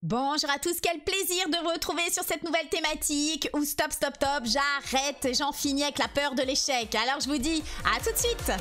Bonjour à tous, quel plaisir de vous retrouver sur cette nouvelle thématique où stop, j'arrête, j'en finis avec la peur de l'échec. Alors je vous dis à tout de suite.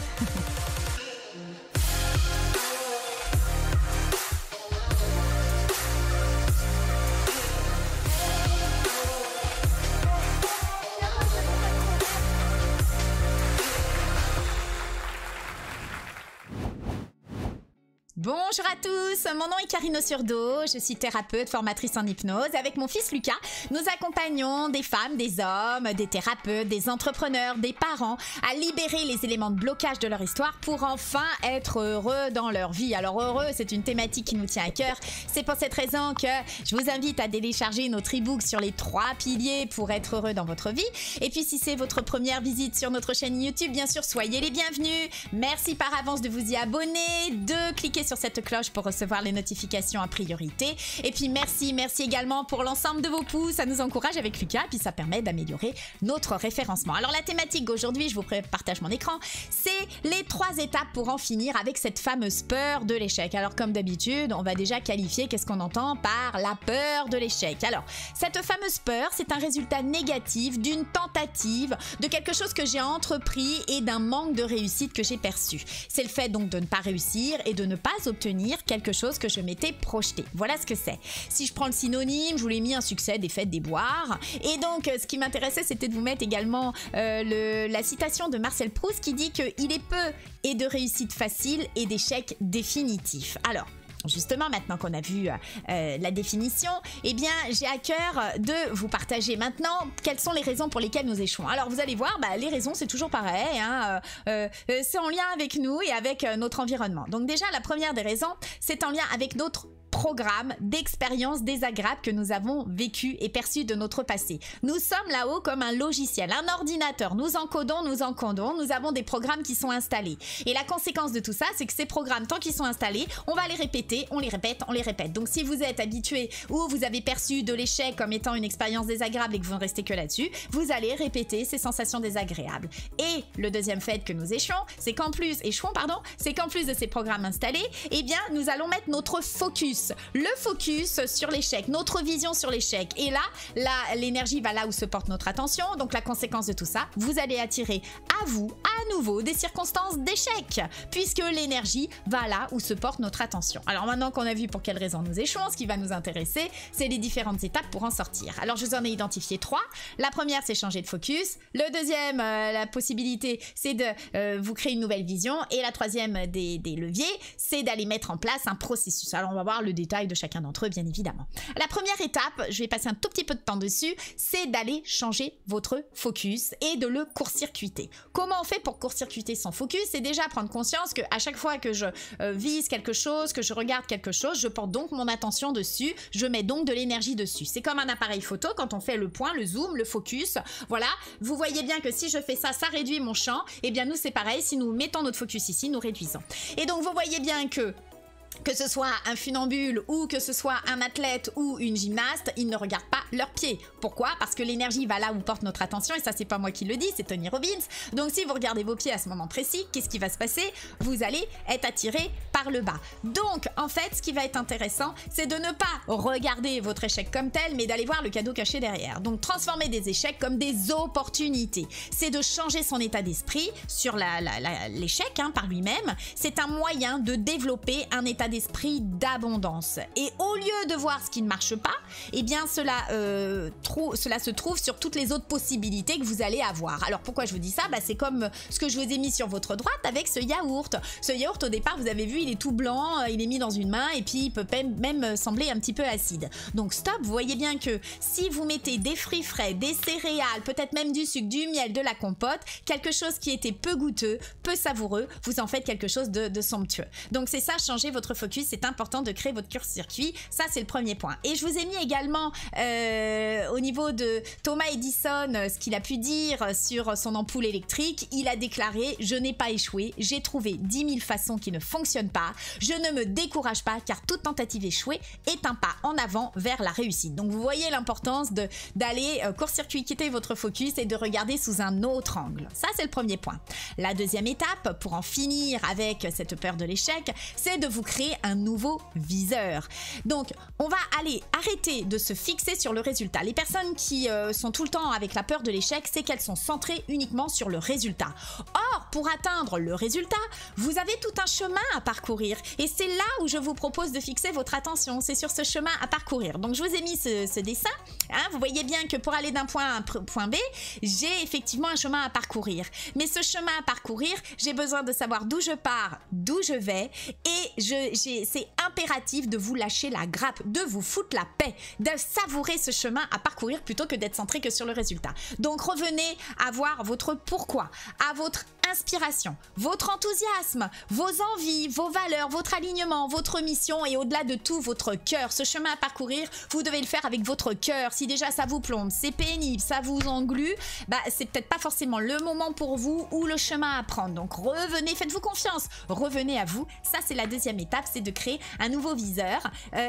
Bonjour à tous, mon nom est Karine Ossurdo, je suis thérapeute, formatrice en hypnose. Avec mon fils Lucas, nous accompagnons des femmes, des hommes, des thérapeutes, des entrepreneurs, des parents à libérer les éléments de blocage de leur histoire pour enfin être heureux dans leur vie. Alors heureux, c'est une thématique qui nous tient à cœur. C'est pour cette raison que je vous invite à télécharger notre e-book sur les 3 piliers pour être heureux dans votre vie. Et puis si c'est votre première visite sur notre chaîne YouTube, bien sûr, soyez les bienvenus. Merci par avance de vous y abonner, de cliquer sur cette cloche pour recevoir les notifications en priorité. Et puis merci également pour l'ensemble de vos pouces, ça nous encourage avec Lucas, puis ça permet d'améliorer notre référencement. Alors la thématique d'aujourd'hui, je vous partage mon écran, c'est les 3 étapes pour en finir avec cette fameuse peur de l'échec. Alors comme d'habitude, on va déjà qualifier qu'est-ce qu'on entend par la peur de l'échec. Alors cette fameuse peur, c'est un résultat négatif d'une tentative, de quelque chose que j'ai entrepris et d'un manque de réussite que j'ai perçu. C'est le fait donc de ne pas réussir et de ne pas obtenir quelque chose que je m'étais projeté. Voilà ce que c'est. Si je prends le synonyme, je vous l'ai mis un succès, défaite, déboire. Et donc, ce qui m'intéressait, c'était de vous mettre également la citation de Marcel Proust qui dit qu'il est peu et de réussite facile et d'échec définitif. Alors, justement, maintenant qu'on a vu la définition, eh bien, j'ai à cœur de vous partager maintenant quelles sont les raisons pour lesquelles nous échouons. Alors, vous allez voir, les raisons, c'est toujours pareil, hein, c'est en lien avec nous et avec notre environnement. Donc déjà, la première des raisons, c'est en lien avec notre programme d'expériences désagréables que nous avons vécues et perçues de notre passé. Nous sommes là-haut comme un logiciel, un ordinateur. Nous encodons, nous avons des programmes qui sont installés. Et la conséquence de tout ça, c'est que ces programmes, tant qu'ils sont installés, on va les répéter, on les répète. Donc si vous êtes habitué ou vous avez perçu de l'échec comme étant une expérience désagréable et que vous ne restez que là-dessus, vous allez répéter ces sensations désagréables. Et le deuxième fait que nous échouons, c'est qu'en plus de ces programmes installés, eh bien, nous allons mettre notre focus. Le focus sur l'échec, notre vision sur l'échec. Et là, l'énergie va là où se porte notre attention. Donc la conséquence de tout ça, vous allez attirer à vous, à nouveau, des circonstances d'échec, puisque l'énergie va là où se porte notre attention. Alors maintenant qu'on a vu pour quelles raisons nous échouons, ce qui va nous intéresser, c'est les différentes étapes pour en sortir. Alors je vous en ai identifié 3. La première, c'est changer de focus. Le deuxième, la possibilité, c'est de vous créer une nouvelle vision. Et la troisième des leviers, c'est d'aller mettre en place un processus. Alors on va voir le détail de chacun d'entre eux, bien évidemment. La première étape, je vais passer un tout petit peu de temps dessus, c'est d'aller changer votre focus et de le court-circuiter. Comment on fait pour court-circuiter son focus? C'est déjà prendre conscience qu'à chaque fois que je vise quelque chose, que je regarde quelque chose, je porte donc mon attention dessus, je mets donc de l'énergie dessus. C'est comme un appareil photo, quand on fait le point, le zoom, le focus, voilà, vous voyez bien que si je fais ça, ça réduit mon champ, et bien nous c'est pareil, si nous mettons notre focus ici, nous réduisons. Et donc vous voyez bien que ce soit un funambule ou que ce soit un athlète ou une gymnaste, ils ne regardent pas leurs pieds. Pourquoi? Parce que l'énergie va là où porte notre attention, et ça c'est pas moi qui le dis, c'est Tony Robbins. Donc si vous regardez vos pieds à ce moment précis, qu'est-ce qui va se passer? Vous allez être attiré par le bas. Donc en fait, ce qui va être intéressant, c'est de ne pas regarder votre échec comme tel, mais d'aller voir le cadeau caché derrière. Donc transformer des échecs comme des opportunités. C'est de changer son état d'esprit sur l'échec par lui-même. C'est un moyen de développer un état d'esprit d'abondance. Et au lieu de voir ce qui ne marche pas, eh bien cela se trouve sur toutes les autres possibilités que vous allez avoir. Alors pourquoi je vous dis ça? C'est comme ce que je vous ai mis sur votre droite avec ce yaourt. Ce yaourt, au départ, vous avez vu, il est tout blanc, il est mis dans une main et puis il peut même sembler un petit peu acide. Donc stop, vous voyez bien que si vous mettez des fruits frais, des céréales, peut-être même du sucre, du miel, de la compote, quelque chose qui était peu goûteux, peu savoureux, vous en faites quelque chose de somptueux. Donc c'est ça, changer votre focus, c'est important de créer votre court-circuit, ça c'est le premier point. Et je vous ai mis également au niveau de Thomas Edison, ce qu'il a pu dire sur son ampoule électrique. Il a déclaré: je n'ai pas échoué, j'ai trouvé 10 000 façons qui ne fonctionnent pas, je ne me décourage pas car toute tentative échouée est un pas en avant vers la réussite. Donc vous voyez l'importance d'aller court-circuiter votre focus et de regarder sous un autre angle. Ça c'est le premier point. La deuxième étape, pour en finir avec cette peur de l'échec, c'est de vous créer créer un nouveau viseur. Donc, on va aller arrêter de se fixer sur le résultat. Les personnes qui sont tout le temps avec la peur de l'échec, c'est qu'elles sont centrées uniquement sur le résultat. Or, pour atteindre le résultat, vous avez tout un chemin à parcourir. Et c'est là où je vous propose de fixer votre attention. C'est sur ce chemin à parcourir. Donc, je vous ai mis ce dessin. Hein, vous voyez bien que pour aller d'un point A à un point B, j'ai effectivement un chemin à parcourir. Mais ce chemin à parcourir, j'ai besoin de savoir d'où je pars, d'où je vais. Et c'est impératif de vous lâcher la grappe, de vous foutre la paix, de savourer ce chemin à parcourir plutôt que d'être centré que sur le résultat. Donc revenez à voir votre pourquoi, à votre inspiration, votre enthousiasme, vos envies, vos valeurs, votre alignement, votre mission et au-delà de tout, votre cœur. Ce chemin à parcourir, vous devez le faire avec votre cœur. Si déjà ça vous plombe, c'est pénible, ça vous englue, bah, c'est peut-être pas forcément le moment pour vous ou le chemin à prendre. Donc revenez, faites-vous confiance, revenez à vous. Ça, c'est la deuxième étape, c'est de créer un nouveau viseur,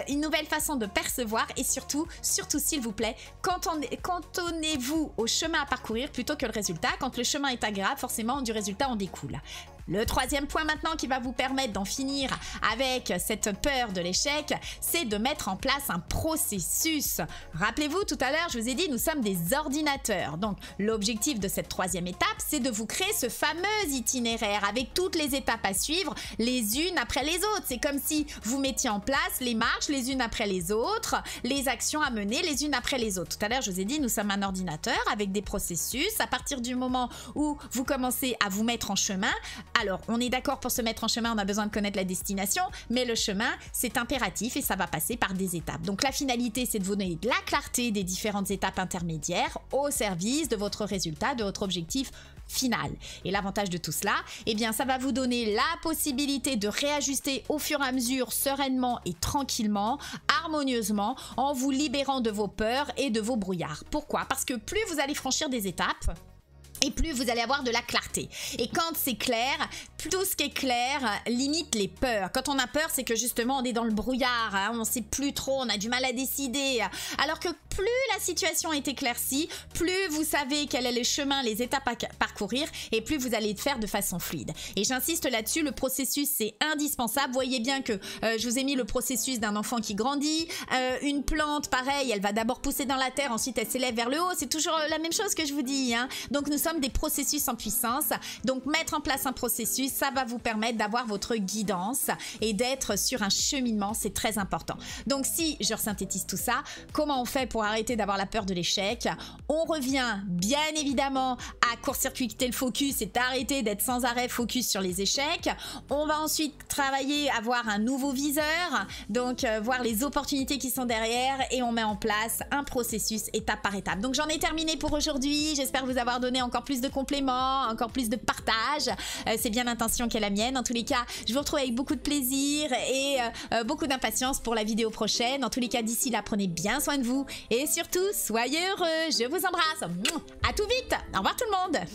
une nouvelle façon de percevoir et surtout s'il vous plaît, cantonnez-vous au chemin à parcourir plutôt que le résultat. Quand le chemin est agréable, forcément du résultat en découle. Le troisième point maintenant qui va vous permettre d'en finir avec cette peur de l'échec, c'est de mettre en place un processus. Rappelez-vous, tout à l'heure, je vous ai dit, nous sommes des ordinateurs. Donc, l'objectif de cette troisième étape, c'est de vous créer ce fameux itinéraire avec toutes les étapes à suivre, les unes après les autres. C'est comme si vous mettiez en place les marches les unes après les autres, les actions à mener les unes après les autres. Tout à l'heure, je vous ai dit, nous sommes un ordinateur avec des processus. À partir du moment où vous commencez à vous mettre en chemin, alors, on est d'accord, pour se mettre en chemin, on a besoin de connaître la destination, mais le chemin, c'est impératif et ça va passer par des étapes. Donc, la finalité, c'est de vous donner de la clarté des différentes étapes intermédiaires au service de votre résultat, de votre objectif final. Et l'avantage de tout cela, eh bien, ça va vous donner la possibilité de réajuster au fur et à mesure, sereinement et tranquillement, harmonieusement, en vous libérant de vos peurs et de vos brouillards. Pourquoi? Parce que plus vous allez franchir des étapes, et plus vous allez avoir de la clarté. Et quand c'est clair, tout ce qui est clair limite les peurs. Quand on a peur, c'est que justement on est dans le brouillard, hein, on ne sait plus trop, on a du mal à décider. Alors que plus la situation est éclaircie, plus vous savez quel est le chemin, les étapes à parcourir, et plus vous allez le faire de façon fluide. Et j'insiste là-dessus, le processus c'est indispensable. Vous voyez bien que je vous ai mis le processus d'un enfant qui grandit. Une plante, pareil, elle va d'abord pousser dans la terre, ensuite elle s'élève vers le haut. C'est toujours la même chose que je vous dis. Hein. Donc nous sommes des processus en puissance. Donc mettre en place un processus, ça va vous permettre d'avoir votre guidance et d'être sur un cheminement, c'est très important. Donc si je resynthétise tout ça, comment on fait pour arrêter d'avoir la peur de l'échec? On revient bien évidemment à court-circuiter le focus et d'arrêter d'être sans arrêt focus sur les échecs. On va ensuite travailler à avoir un nouveau viseur, donc voir les opportunités qui sont derrière, et on met en place un processus étape par étape. Donc j'en ai terminé pour aujourd'hui. J'espère vous avoir donné encore plus de compléments, encore plus de partage. C'est bien l'intention qui est la mienne. En tous les cas, je vous retrouve avec beaucoup de plaisir et beaucoup d'impatience pour la vidéo prochaine. En tous les cas, d'ici là, prenez bien soin de vous et surtout, soyez heureux. Je vous embrasse. À tout vite. Au revoir tout le monde.